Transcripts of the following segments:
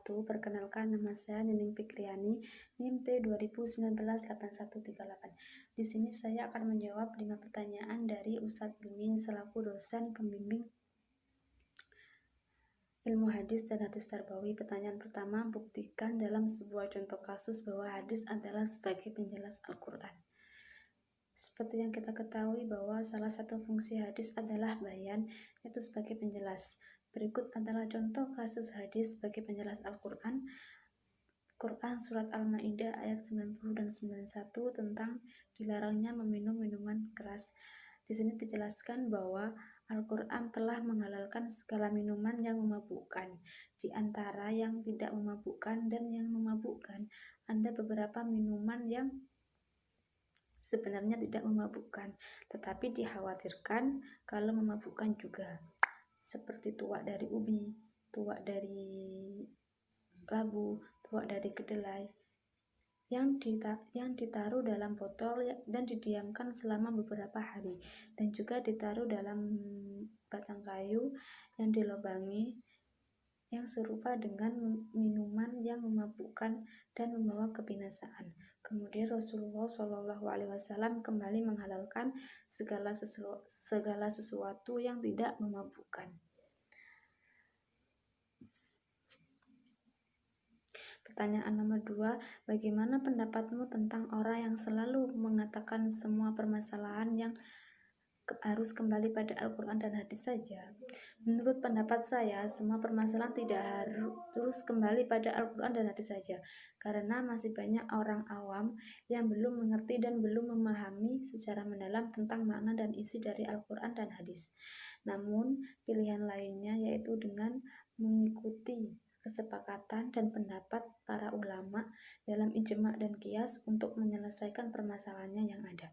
wabarakatuh. Perkenalkan, nama saya Nining Fikriani, NIM T 20198138. Di sini saya akan menjawab 5 pertanyaan dari Ustadz Ilmi selaku dosen pembimbing ilmu hadis dan hadis tarbawi. Pertanyaan pertama, buktikan dalam sebuah contoh kasus bahwa hadis adalah sebagai penjelas Al-Quran. Seperti yang kita ketahui bahwa salah satu fungsi hadis adalah bayan, yaitu sebagai penjelas. Berikut adalah contoh kasus hadis sebagai penjelas Al-Quran. Quran Surat Al-Ma'idah ayat 90 dan 91 tentang dilarangnya meminum minuman keras. Di sini dijelaskan bahwa Al-Quran telah menghalalkan segala minuman yang memabukkan, di antara yang tidak memabukkan dan yang memabukkan. Ada beberapa minuman yang sebenarnya tidak memabukkan, tetapi dikhawatirkan kalau memabukkan juga, seperti tuak dari ubi, tuak dari labu, tuak dari kedelai, yang ditaruh dalam botol dan didiamkan selama beberapa hari, dan juga ditaruh dalam batang kayu yang dilubangi, yang serupa dengan minuman yang memabukkan dan membawa kebinasaan. Kemudian Rasulullah SAW kembali menghalalkan segala sesuatu yang tidak memabukkan. Pertanyaan nomor 2, bagaimana pendapatmu tentang orang yang selalu mengatakan semua permasalahan yang harus kembali pada Al-Quran dan hadis saja? Menurut pendapat saya, semua permasalahan tidak harus kembali pada Al-Quran dan hadis saja, karena masih banyak orang awam yang belum mengerti dan belum memahami secara mendalam tentang makna dan isi dari Al-Quran dan hadis. Namun, pilihan lainnya yaitu dengan mengikuti kesepakatan dan pendapat para ulama dalam ijma' dan qiyas untuk menyelesaikan permasalahannya yang ada.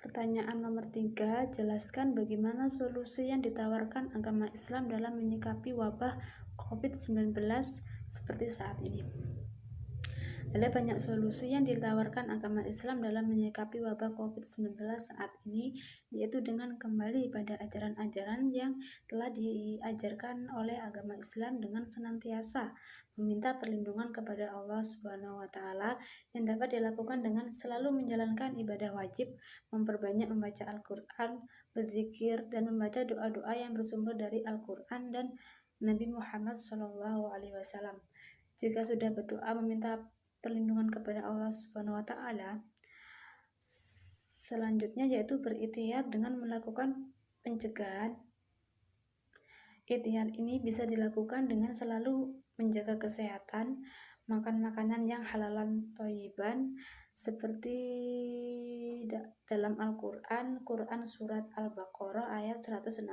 Pertanyaan nomor 3, jelaskan bagaimana solusi yang ditawarkan agama Islam dalam menyikapi wabah COVID-19 seperti saat ini. Ada banyak solusi yang ditawarkan agama Islam dalam menyikapi wabah COVID-19 saat ini, yaitu dengan kembali pada ajaran-ajaran yang telah diajarkan oleh agama Islam dengan senantiasa meminta perlindungan kepada Allah Subhanahu wa Ta'ala, yang dapat dilakukan dengan selalu menjalankan ibadah wajib, memperbanyak membaca Al-Quran, berzikir, dan membaca doa-doa yang bersumber dari Al-Quran dan Nabi Muhammad SAW. Jika sudah berdoa meminta perlindungan kepada Allah Subhanahu wa Ta'ala, selanjutnya yaitu berikhtiar dengan melakukan pencegahan. Ikhtiar ini bisa dilakukan dengan selalu menjaga kesehatan, makan makanan yang halalan thayyiban, seperti dalam Al-Quran, Quran Surat Al-Baqarah ayat 168.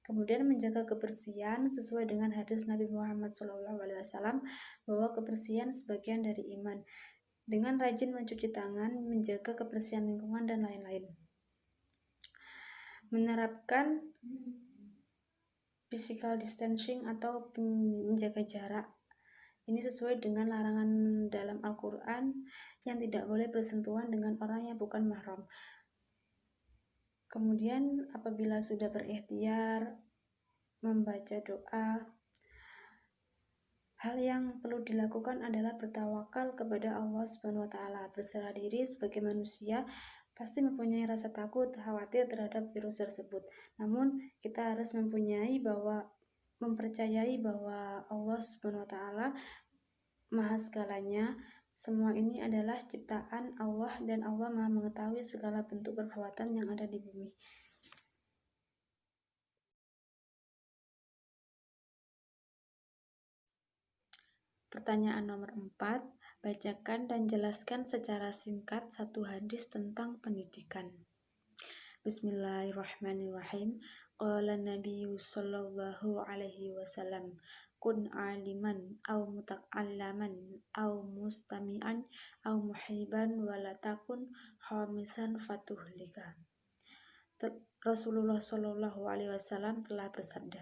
Kemudian menjaga kebersihan sesuai dengan hadis Nabi Muhammad SAW bahwa kebersihan sebagian dari iman, dengan rajin mencuci tangan, menjaga kebersihan lingkungan, dan lain-lain. Menerapkan physical distancing atau menjaga jarak. Ini sesuai dengan larangan dalam Al-Quran yang tidak boleh bersentuhan dengan orang yang bukan mahram. Kemudian apabila sudah berikhtiar membaca doa, hal yang perlu dilakukan adalah bertawakal kepada Allah Subhanahu wa Ta'ala. Berserah diri sebagai manusia pasti mempunyai rasa takut, khawatir terhadap virus tersebut. Namun kita harus mempercayai bahwa Allah Subhanahu wa Ta'ala Maha segalanya. Semua ini adalah ciptaan Allah dan Allah Maha mengetahui segala bentuk perbuatan yang ada di bumi. Pertanyaan nomor 4, bacakan dan jelaskan secara singkat satu hadis tentang pendidikan. Bismillahirrahmanirrahim. Qala Nabiyyu sallallahu alaihi wasallam, kun aliman aw muta'allaman aw mustami'an aw muhiban wala takun khamisan fatuhlika. Rasulullah sallallahu alaihi wasallam telah bersabda,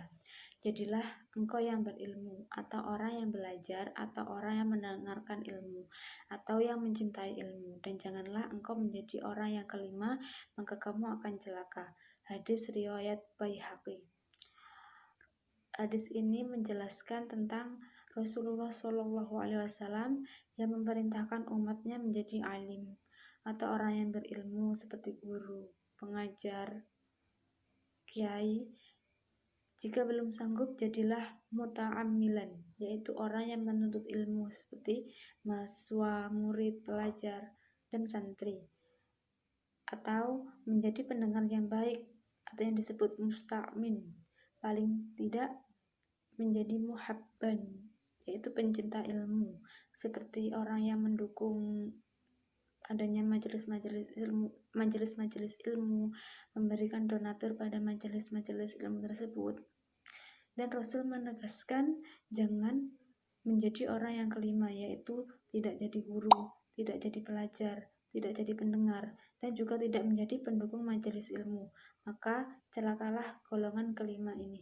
jadilah engkau yang berilmu, atau orang yang belajar, atau orang yang mendengarkan ilmu, atau yang mencintai ilmu, dan janganlah engkau menjadi orang yang kelima, maka kamu akan celaka. Hadis riwayat Baihaqi. Hadis ini menjelaskan tentang Rasulullah SAW yang memerintahkan umatnya menjadi alim, atau orang yang berilmu seperti guru, pengajar, kiai. Jika belum sanggup, jadilah muta'ammilan, yaitu orang yang menuntut ilmu seperti mahasiswa, murid, pelajar, dan santri. Atau menjadi pendengar yang baik, atau yang disebut musta'min. Paling tidak menjadi muhabban, yaitu pencinta ilmu, seperti orang yang mendukung adanya majelis-majelis ilmu, memberikan donatur pada majelis-majelis ilmu tersebut. Dan Rasul menegaskan jangan menjadi orang yang kelima, yaitu tidak jadi guru, tidak jadi pelajar, tidak jadi pendengar, dan juga tidak menjadi pendukung majelis ilmu. Maka celakalah golongan kelima ini.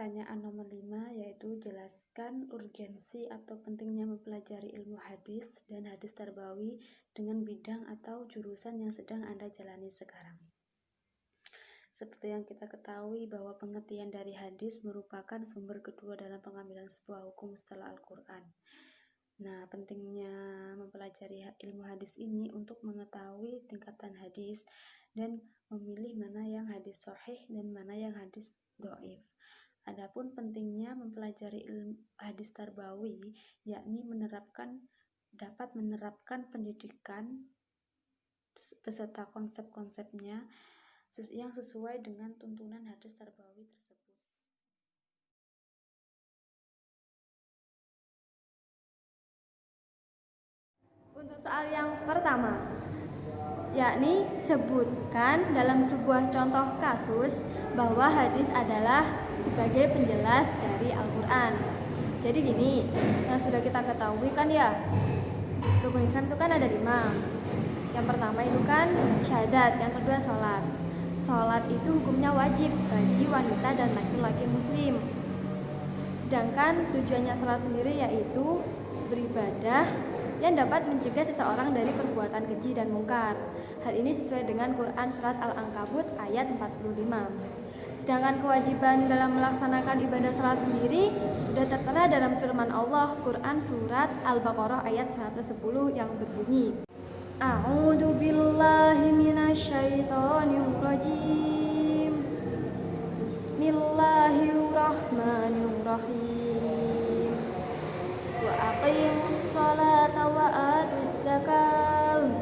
Pertanyaan nomor 5 yaitu jelaskan urgensi atau pentingnya mempelajari ilmu hadis dan hadis tarbawi dengan bidang atau jurusan yang sedang Anda jalani sekarang. Seperti yang kita ketahui bahwa pengertian dari hadis merupakan sumber kedua dalam pengambilan sebuah hukum setelah Al-Quran. Nah, pentingnya mempelajari ilmu hadis ini untuk mengetahui tingkatan hadis dan memilih mana yang hadis sahih dan mana yang hadis dhaif. Adapun pentingnya mempelajari ilmu hadis tarbawi, yakni dapat menerapkan pendidikan beserta konsep-konsepnya yang sesuai dengan tuntunan hadis tarbawi tersebut. Untuk soal yang pertama, yakni sebutkan dalam sebuah contoh kasus bahwa hadis adalah sebagai penjelas dari Al-Quran. Jadi gini, yang sudah kita ketahui kan ya, rukun Islam itu kan ada 5. Yang pertama itu kan syahadat, yang kedua sholat. Sholat itu hukumnya wajib bagi wanita dan laki-laki muslim. Sedangkan tujuannya sholat sendiri yaitu beribadah yang dapat mencegah seseorang dari perbuatan keji dan mungkar. Hal ini sesuai dengan Quran Surat Al-Ankabut ayat 45. Sedangkan kewajiban dalam melaksanakan ibadah salat sendiri sudah tertera dalam firman Allah Quran Surat Al-Baqarah ayat 110 yang berbunyi, A'udzu billahi minasyaitonir rajim. Bismillahirrahmanirrahim. Wa aqimus sholata wa atuz zakah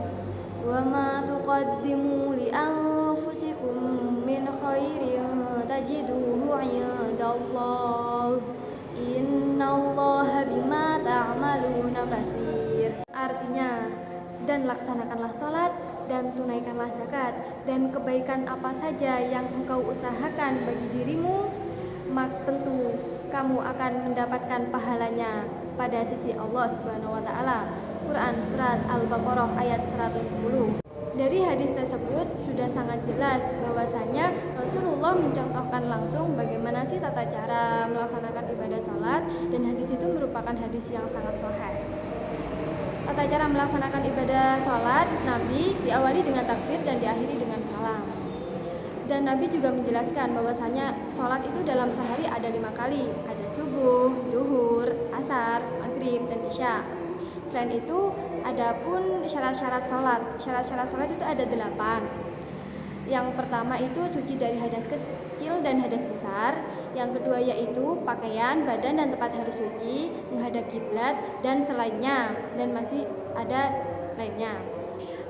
wa ma tuqaddimu li anfusikum min khairin tajiduhu 'indallah innallaha bima ta'maluna basir. Artinya, dan laksanakanlah sholat dan tunaikanlah zakat, dan kebaikan apa saja yang engkau usahakan bagi dirimu, maka tentu kamu akan mendapatkan pahalanya pada sisi Allah Subhanahu wa taala. Quran Surat Al-Baqarah ayat 110. Dari hadis tersebut sudah sangat jelas bahwasanya Rasulullah mencontohkan langsung bagaimana sih tata cara melaksanakan ibadah salat, dan hadis itu merupakan hadis yang sangat sahih. Tata cara melaksanakan ibadah salat Nabi diawali dengan takbir dan diakhiri dengan salam. Dan Nabi juga menjelaskan bahwasanya salat itu dalam sehari ada 5 kali, ada subuh, zuhur, asar, maghrib, dan isya. Selain itu, adapun syarat-syarat salat. Syarat-syarat salat itu ada 8. Yang pertama itu suci dari hadas kecil dan hadas besar. Yang kedua yaitu pakaian, badan, dan tempat harus suci, menghadap kiblat, dan selainnya. Dan masih ada lainnya.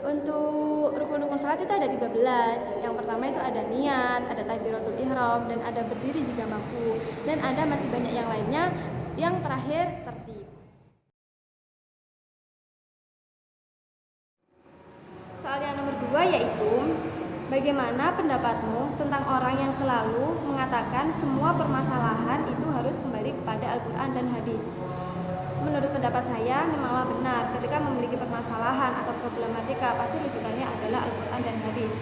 Untuk rukun-rukun salat itu ada 13. Yang pertama itu ada niat, ada takbiratul ihram, dan ada berdiri jika mampu. Dan ada masih banyak yang lainnya. Yang terakhir tertib. Soal yang nomor 2 yaitu, bagaimana pendapatmu tentang orang yang selalu mengatakan semua permasalahan itu harus kembali kepada Al-Quran dan hadis? Menurut pendapat saya memanglah benar ketika memiliki permasalahan atau problematika pasti rujukannya adalah Al-Quran dan hadis.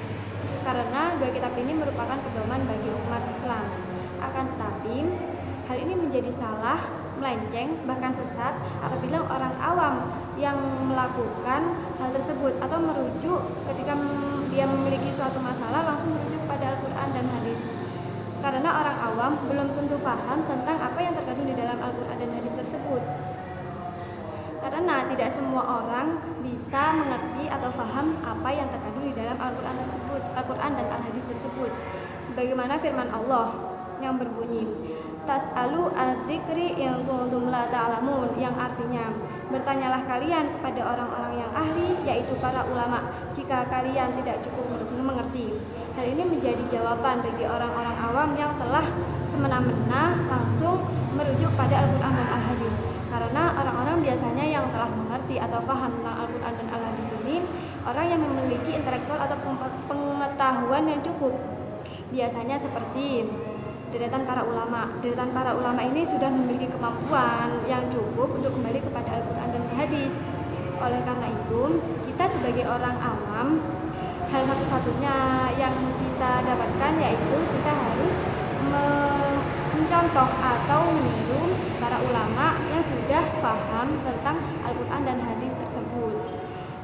Karena dua kitab ini merupakan pedoman bagi umat Islam. Akan tetapi hal ini menjadi salah, melenceng, bahkan sesat apabila orang awam yang melakukan hal tersebut atau merujuk ketika dia memiliki suatu masalah langsung merujuk kepada Al-Quran dan hadis. Karena orang awam belum tentu paham tentang apa yang terkandung di dalam Al-Quran dan hadis tersebut. Karena tidak semua orang bisa mengerti atau paham apa yang terkandung di dalam Al-Quran tersebut, Al-Quran dan Al-Hadis tersebut. Sebagaimana firman Allah yang berbunyi, "Tas'alu adzikri yang kuntum la ta'lamun," yang artinya, bertanyalah kalian kepada orang-orang yang ahli, yaitu para ulama, jika kalian tidak cukup mengerti. Hal ini menjadi jawaban bagi orang-orang awam yang telah semena-mena langsung merujuk pada Al-Quran dan Al-Hadis. Karena orang-orang biasanya yang telah mengerti atau paham tentang Al-Quran dan Al-Hadis ini orang yang memiliki intelektual atau pengetahuan yang cukup. Biasanya seperti deretan para ulama. Deretan para ulama ini sudah memiliki kemampuan yang cukup untuk kembali kepada Al-Quran dan Al-Hadis. Oleh karena itu, kita sebagai orang awam, hal satu-satunya yang kita dapatkan yaitu kita harus mencontoh atau meniru para ulama yang sudah paham tentang Al-Quran dan hadis tersebut.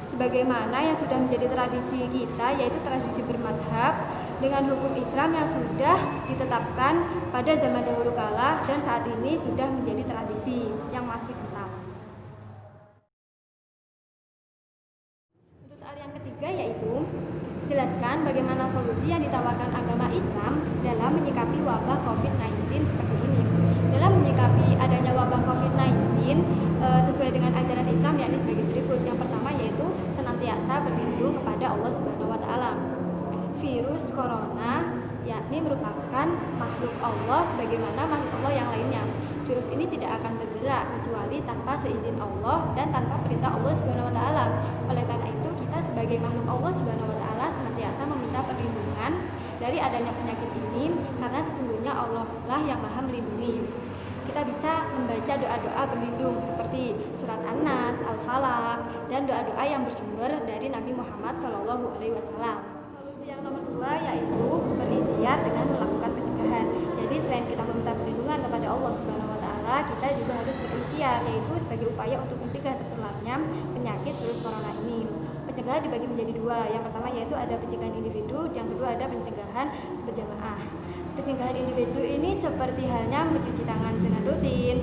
Sebagaimana yang sudah menjadi tradisi kita, yaitu tradisi bermadhab dengan hukum Islam yang sudah ditetapkan pada zaman dahulu kala dan saat ini sudah menjadi tradisi yang masih tetap. Untuk soal yang ketiga yaitu jelaskan bagaimana solusi yang ditawarkan agama Islam dalam menyikapi wabah COVID-19 seperti ini. Dalam menyikapi adanya wabah COVID-19 sesuai dengan ajaran Islam yakni sebagai berikut. Yang pertama yaitu senantiasa berlindung kepada Allah Subhanahu wa taala. Virus corona yakni merupakan makhluk Allah sebagaimana makhluk Allah yang lainnya. Virus ini tidak akan bergerak kecuali tanpa seizin Allah dan tanpa perintah Allah Subhanahu wa taala. Oleh karena itu kita sebagai makhluk Allah Subhanahu wa taala senantiasa meminta perlindungan dari adanya penyakit ini karena sesungguhnya Allah lah yang Maha melindungi. Kita bisa membaca doa-doa berlindung seperti surat An-Nas, Al-Falaq, dan doa-doa yang bersumber dari Nabi Muhammad SAW. Solusi yang nomor 2 yaitu berikhtiar dengan melakukan pencegahan. Jadi selain kita meminta perlindungan kepada Allah Subhanahu wa taala, kita juga harus berikhtiar yaitu sebagai upaya untuk mencegah tertularnya penyakit virus corona ini. Pencegahan dibagi menjadi 2. Yang pertama yaitu ada pencegahan individu, yang kedua ada pencegahan berjamaah. Pencegahan individu ini seperti halnya mencuci tangan dengan rutin,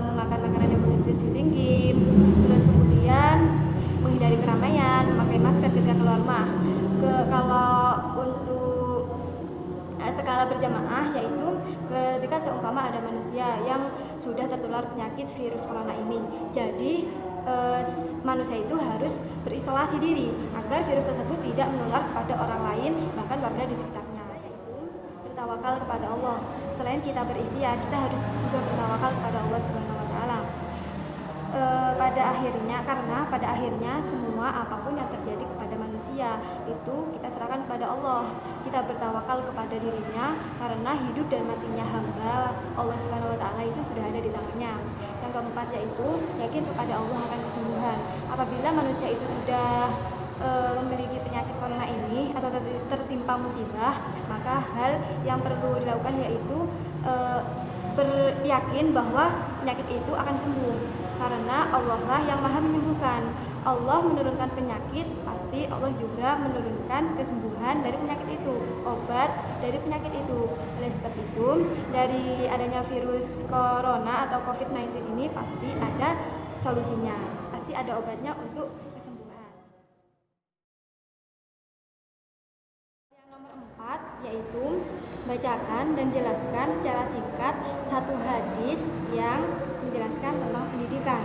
memakan makanan yang bernutrisi tinggi, terus kemudian menghindari keramaian, memakai masker ketika keluar rumah. Kalau untuk skala berjamaah yaitu ketika seumpama ada manusia yang sudah tertular penyakit virus corona ini. Jadi manusia itu harus berisolasi diri agar virus tersebut tidak menular kepada orang lain bahkan warga di sekitarnya. Bertawakal kepada Allah. Selain kita berikhtiar, kita harus juga bertawakal kepada Allah Subhanahu wa taala. Karena pada akhirnya semua apapun yang terjadi kepada manusia itu kita serahkan kepada Allah. Kita bertawakal kepada dirinya karena hidup dan matinya hamba Allah Subhanahu wa taala itu sudah ada di tangannya. Yang keempat yaitu yakin kepada Allah akan kesembuhan. Apabila manusia itu sudah memiliki penyakit corona ini atau tertimpa musibah, maka hal yang perlu dilakukan yaitu beryakin bahwa penyakit itu akan sembuh karena Allah lah yang Maha menyembuhkan. Allah menurunkan penyakit, pasti Allah juga menurunkan kesembuhan dari penyakit itu, obat dari penyakit itu. Oleh sebab itu, dari adanya virus corona atau COVID-19 ini pasti ada solusinya, pasti ada obatnya untuk kesembuhan. Yang nomor 4 yaitu bacakan dan jelaskan secara singkat satu hadis yang menjelaskan tentang pendidikan.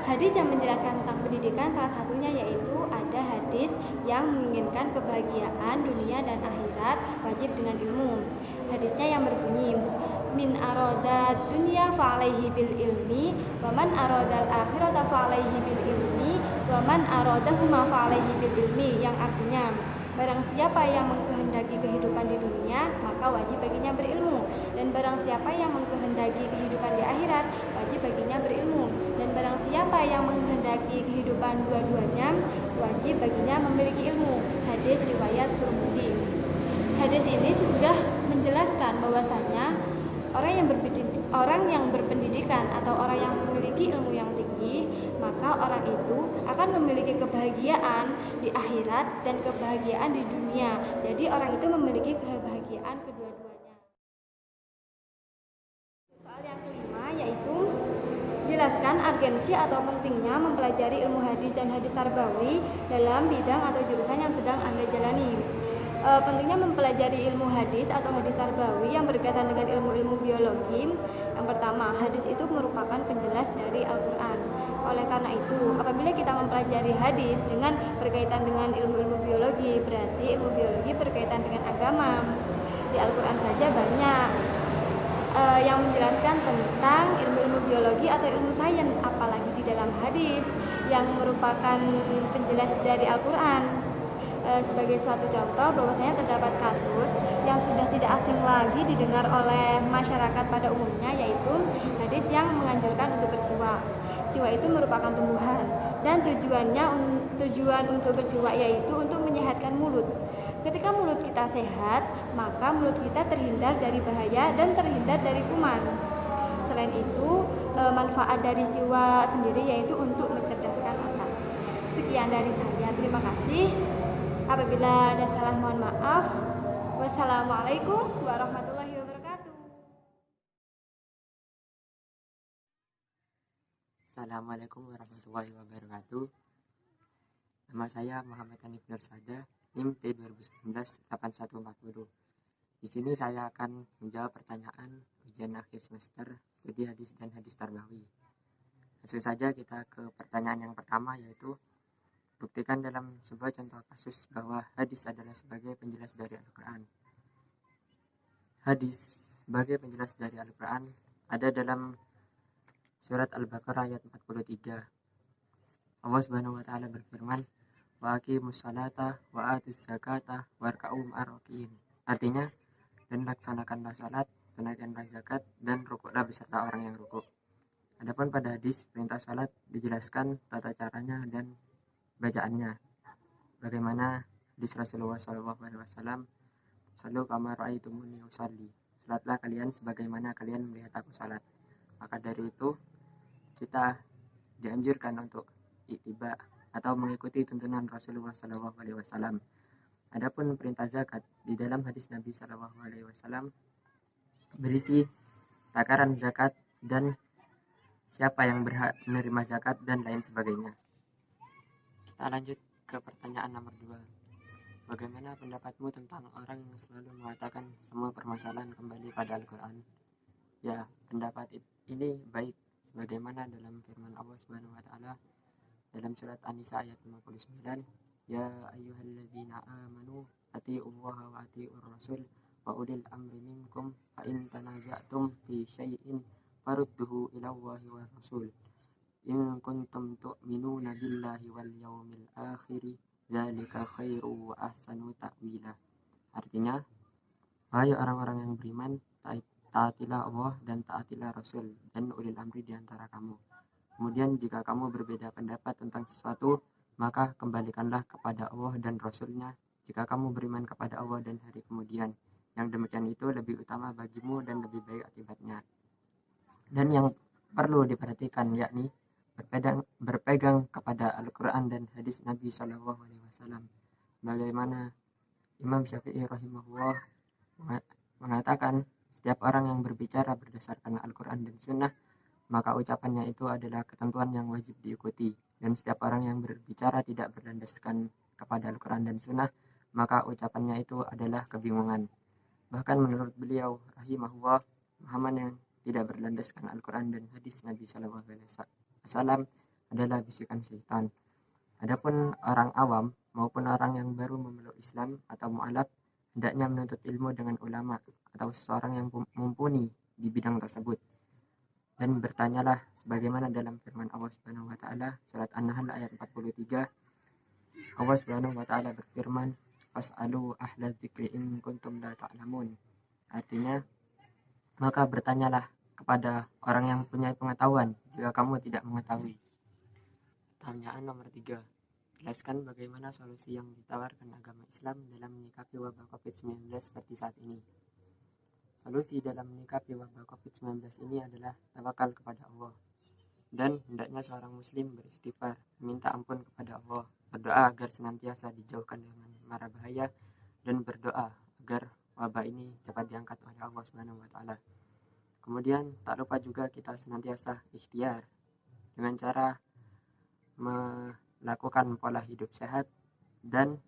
Hadis yang menjelaskan tentang pendidikan salah satunya yaitu ada hadis yang menginginkan kebahagiaan dunia dan akhirat wajib dengan ilmu. Hadisnya yang berbunyi, min aroda dunya fa'alaihi bil ilmi wa man arodal akhirata fa'alaihi bil ilmi wa man arodahuma fa'alaihi bil ilmi, yang artinya Barang siapa yang mengkehendaki kehidupan di dunia, maka wajib baginya berilmu. Dan barang siapa yang mengkehendaki kehidupan di akhirat, wajib baginya berilmu. Dan barang siapa yang mengkehendaki kehidupan dua-duanya, wajib baginya memiliki ilmu. Hadis riwayat Tirmidzi. Hadis ini sudah menjelaskan bahwasanya orang yang berpendidikan atau orang yang memiliki ilmu yang tinggi, maka orang itu akan memiliki kebahagiaan di akhirat dan kebahagiaan di dunia. Jadi orang itu memiliki kebahagiaan kedua-duanya. Soal yang kelima yaitu jelaskan urgensi atau pentingnya mempelajari ilmu hadis dan hadis tarbawi dalam bidang atau jurusan yang sedang Anda jalani. Pentingnya mempelajari ilmu hadis atau hadis tarbawi yang berkaitan dengan ilmu-ilmu biologi. Yang pertama, hadis itu merupakan penjelas dari Al-Quran. Oleh karena itu, apabila kita mempelajari hadis dengan berkaitan dengan ilmu-ilmu biologi, berarti ilmu biologi berkaitan dengan agama. Di Al-Quran saja banyak yang menjelaskan tentang ilmu-ilmu biologi atau ilmu sains, apalagi di dalam hadis yang merupakan penjelas dari Al-Quran. Sebagai suatu contoh bahwasanya terdapat kasus yang sudah tidak asing lagi didengar oleh masyarakat pada umumnya, yaitu hadis yang menganjurkan untuk bersiwak. Siwak itu merupakan tumbuhan dan tujuan untuk bersiwak yaitu untuk menyehatkan mulut. Ketika mulut kita sehat, maka mulut kita terhindar dari bahaya dan terhindar dari kuman. Selain itu, manfaat dari siwak sendiri yaitu untuk mencerdaskan otak. Sekian dari saya, terima kasih. Apabila ada salah mohon maaf. Wassalamualaikum warahmatullahi wabarakatuh. Assalamualaikum warahmatullahi wabarakatuh. Nama saya Muhammad Hanif Nursada, NIM T2019-8140. Di sini saya akan menjawab pertanyaan ujian akhir semester studi hadis dan hadis tarbawi. Langsung saja kita ke pertanyaan yang pertama, yaitu buktikan dalam sebuah contoh kasus bahwa hadis adalah sebagai penjelas dari Al-Quran. Hadis sebagai penjelas dari Al-Quran ada dalam surat Al-Baqarah ayat 43. Allah Subhanahu wa taala berfirman, "Wa aqimus salata wa atuz zakata warka'u ma'ar rakiin." Artinya, dan laksanakanlah salat, tunaikanlah zakat, dan rukuklah beserta orang yang rukuk. Adapun pada hadis, perintah salat dijelaskan tata caranya dan bacaannya. Bagaimana hadis Rasulullah SAW, "Sallu kama ra'aitumuni usalli." Salatlah kalian sebagaimana kalian melihat aku salat. Maka dari itu kita dianjurkan untuk ittiba atau mengikuti tuntunan Rasulullah SAW. Adapun perintah zakat di dalam hadis Nabi SAW berisi takaran zakat dan siapa yang berhak menerima zakat dan lain sebagainya. Kita lanjut ke pertanyaan nomor 2. Bagaimana pendapatmu tentang orang yang selalu mengatakan semua permasalahan kembali pada Al-Quran? Ya, pendapat ini baik, sebagaimana dalam firman Allah Subhanahu wa taala dalam surat An-Nisa ayat 59, "Ya ayyuhalladzina amanu atiiullaha wa atiiur rasul wa ulil amri minkum fa in tanaza'tum fi syai'in farudduhu ilallahi war rasul. In kuntum tu'minuna billahi wal yawmil akhiri dzalika khairu wa ahsanu ta'wila." Artinya, wahai orang-orang yang beriman, taatilah Allah dan taatilah Rasul dan ulil amri di antara kamu. Kemudian jika kamu berbeda pendapat tentang sesuatu, maka kembalikanlah kepada Allah dan Rasulnya jika kamu beriman kepada Allah dan hari kemudian. Yang demikian itu lebih utama bagimu dan lebih baik akibatnya. Dan yang perlu diperhatikan yakni berpegang kepada Al-Quran dan hadis Nabi SAW. Bagaimana Imam Syafi'i rahimahullah mengatakan, setiap orang yang berbicara berdasarkan Al-Quran dan Sunnah, maka ucapannya itu adalah ketentuan yang wajib diikuti. Dan setiap orang yang berbicara tidak berlandaskan kepada Al-Quran dan Sunnah, maka ucapannya itu adalah kebingungan. Bahkan menurut beliau rahimahullah, pemahaman yang tidak berlandaskan Al-Quran dan hadis Nabi SAW adalah bisikan syaitan. Adapun orang awam maupun orang yang baru memeluk Islam atau mu'alaf hendaknya menuntut ilmu dengan ulama atau seseorang yang mumpuni di bidang tersebut. Dan bertanyalah sebagaimana dalam firman Allah Subhanahu wa taala surat An-Nahl ayat 43. Allah Subhanahu wa taala berfirman, fas'alu ahla dzikri in kuntum la ta'lamun. Artinya, maka bertanyalah kepada orang yang punya pengetahuan jika kamu tidak mengetahui. Pertanyaan nomor 3. Jelaskan bagaimana solusi yang ditawarkan agama Islam dalam menyikapi wabah COVID-19 seperti saat ini. Solusi dalam menyikapi wabah COVID-19 ini adalah tawakal kepada Allah. Dan hendaknya seorang muslim beristighfar, meminta ampun kepada Allah, berdoa agar senantiasa dijauhkan dengan mara bahaya, dan berdoa agar wabah ini cepat diangkat oleh Allah Subhanahu wa taala. Kemudian tak lupa juga kita senantiasa ikhtiar dengan cara melakukan pola hidup sehat dan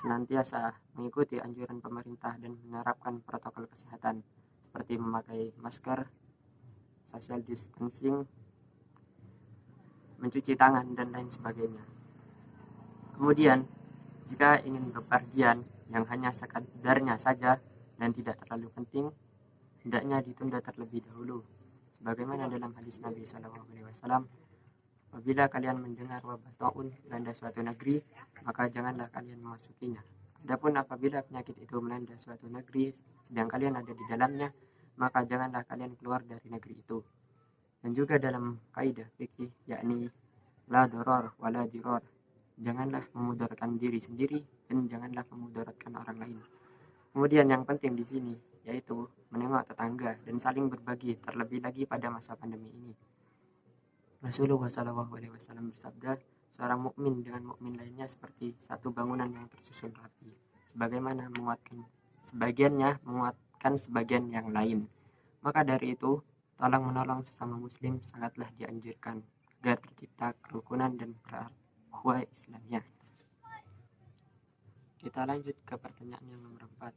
senantiasa mengikuti anjuran pemerintah dan menerapkan protokol kesehatan seperti memakai masker, social distancing, mencuci tangan, dan lain sebagainya. Kemudian, jika ingin bepergian yang hanya sekadarnya saja dan tidak terlalu penting, hendaknya ditunda terlebih dahulu. Sebagaimana dalam hadis Nabi SAW, apabila kalian mendengar wabah taun melanda suatu negeri, maka janganlah kalian memasukinya. Adapun apabila penyakit itu melanda suatu negeri sedang kalian ada di dalamnya, maka janganlah kalian keluar dari negeri itu. Dan juga dalam kaidah fikih, yakni la doror wala diror, janganlah memudaratkan diri sendiri dan janganlah memudaratkan orang lain. Kemudian yang penting di sini yaitu menengok tetangga dan saling berbagi, terlebih lagi pada masa pandemi ini. Rasulullah SAW bersabda, seorang mukmin dengan mukmin lainnya seperti satu bangunan yang tersusun rapi, sebagaimana sebagiannya menguatkan sebagian yang lain. Maka dari itu, tolong menolong sesama muslim sangatlah dianjurkan agar tercipta kerukunan dan ukhuwah Islamiyah. Kita lanjut ke pertanyaan yang nomor 4.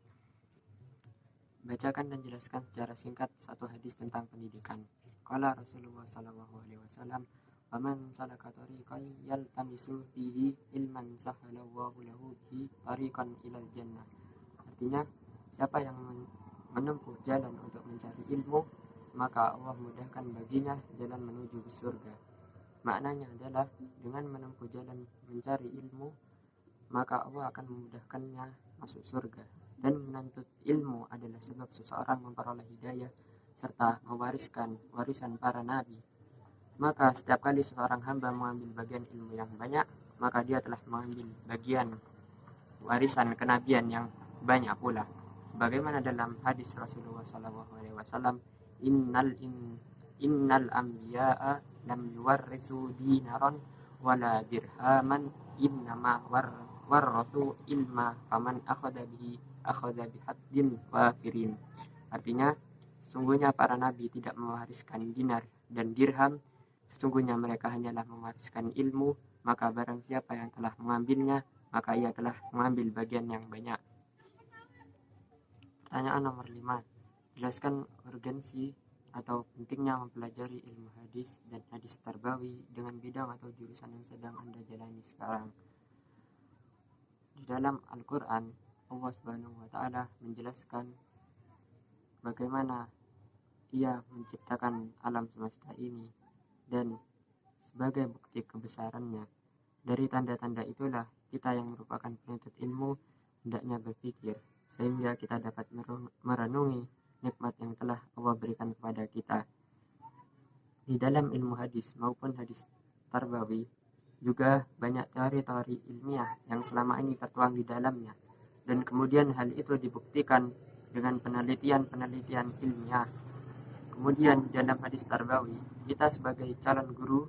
Bacakan dan jelaskan secara singkat satu hadis tentang pendidikan. Qala Rasulullah SAW, "Wa man salaka tariqan yaltamisu fihi ilman sahalallahu lahu bihi tariqan ilal jannah." Artinya, siapa yang menempuh jalan untuk mencari ilmu, maka Allah mudahkan baginya jalan menuju surga. Maknanya adalah dengan menempuh jalan mencari ilmu, maka Allah akan memudahkannya masuk surga. Dan menuntut ilmu adalah sebab seseorang memperoleh hidayah serta mewariskan warisan para nabi. Maka setiap kali seorang hamba mengambil bagian ilmu yang banyak, maka dia telah mengambil bagian warisan kenabian yang banyak pula. Sebagaimana dalam hadis Rasulullah SAW, innal anbiya'a lam yuwarrisu dinaron wala dirhaman, innama warrasu ilma faman akhadha bihaddin wafirin. Artinya, sesungguhnya para nabi tidak mewariskan dinar dan dirham, sesungguhnya mereka hanyalah mewariskan ilmu, maka barang siapa yang telah mengambilnya, maka ia telah mengambil bagian yang banyak. Pertanyaan nomor 5. Jelaskan urgensi atau pentingnya mempelajari ilmu hadis dan hadis tarbawi dengan bidang atau jurusan yang sedang Anda jalani sekarang. Di dalam Al-Quran, Allah Subhanahu wa taala menjelaskan bagaimana Ia menciptakan alam semesta ini, dan sebagai bukti kebesarannya, dari tanda-tanda itulah kita yang merupakan penuntut ilmu hendaknya berpikir sehingga kita dapat merenungi nikmat yang telah Allah berikan kepada kita. Di dalam ilmu hadis maupun hadis tarbawi juga banyak teori-teori ilmiah yang selama ini tertuang di dalamnya, dan kemudian hal itu dibuktikan dengan penelitian ilmiah. Kemudian di dalam hadis tarbawi, kita sebagai calon guru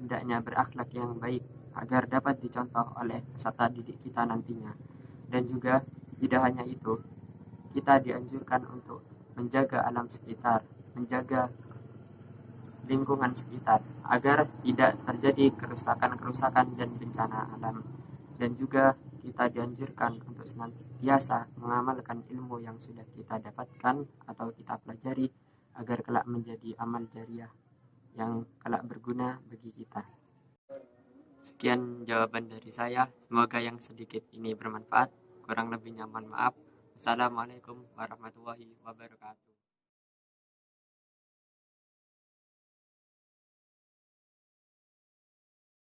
hendaknya berakhlak yang baik agar dapat dicontoh oleh peserta didik kita nantinya. Dan juga tidak hanya itu, kita dianjurkan untuk menjaga alam sekitar, menjaga lingkungan sekitar agar tidak terjadi kerusakan dan bencana alam. Dan juga kita dianjurkan untuk senantiasa mengamalkan ilmu yang sudah kita dapatkan atau kita pelajari agar kelak menjadi amal jariah yang kelak berguna bagi kita. Sekian jawaban dari saya, semoga yang sedikit ini bermanfaat, kurang lebihnya mohon maaf. Assalamualaikum warahmatullahi wabarakatuh.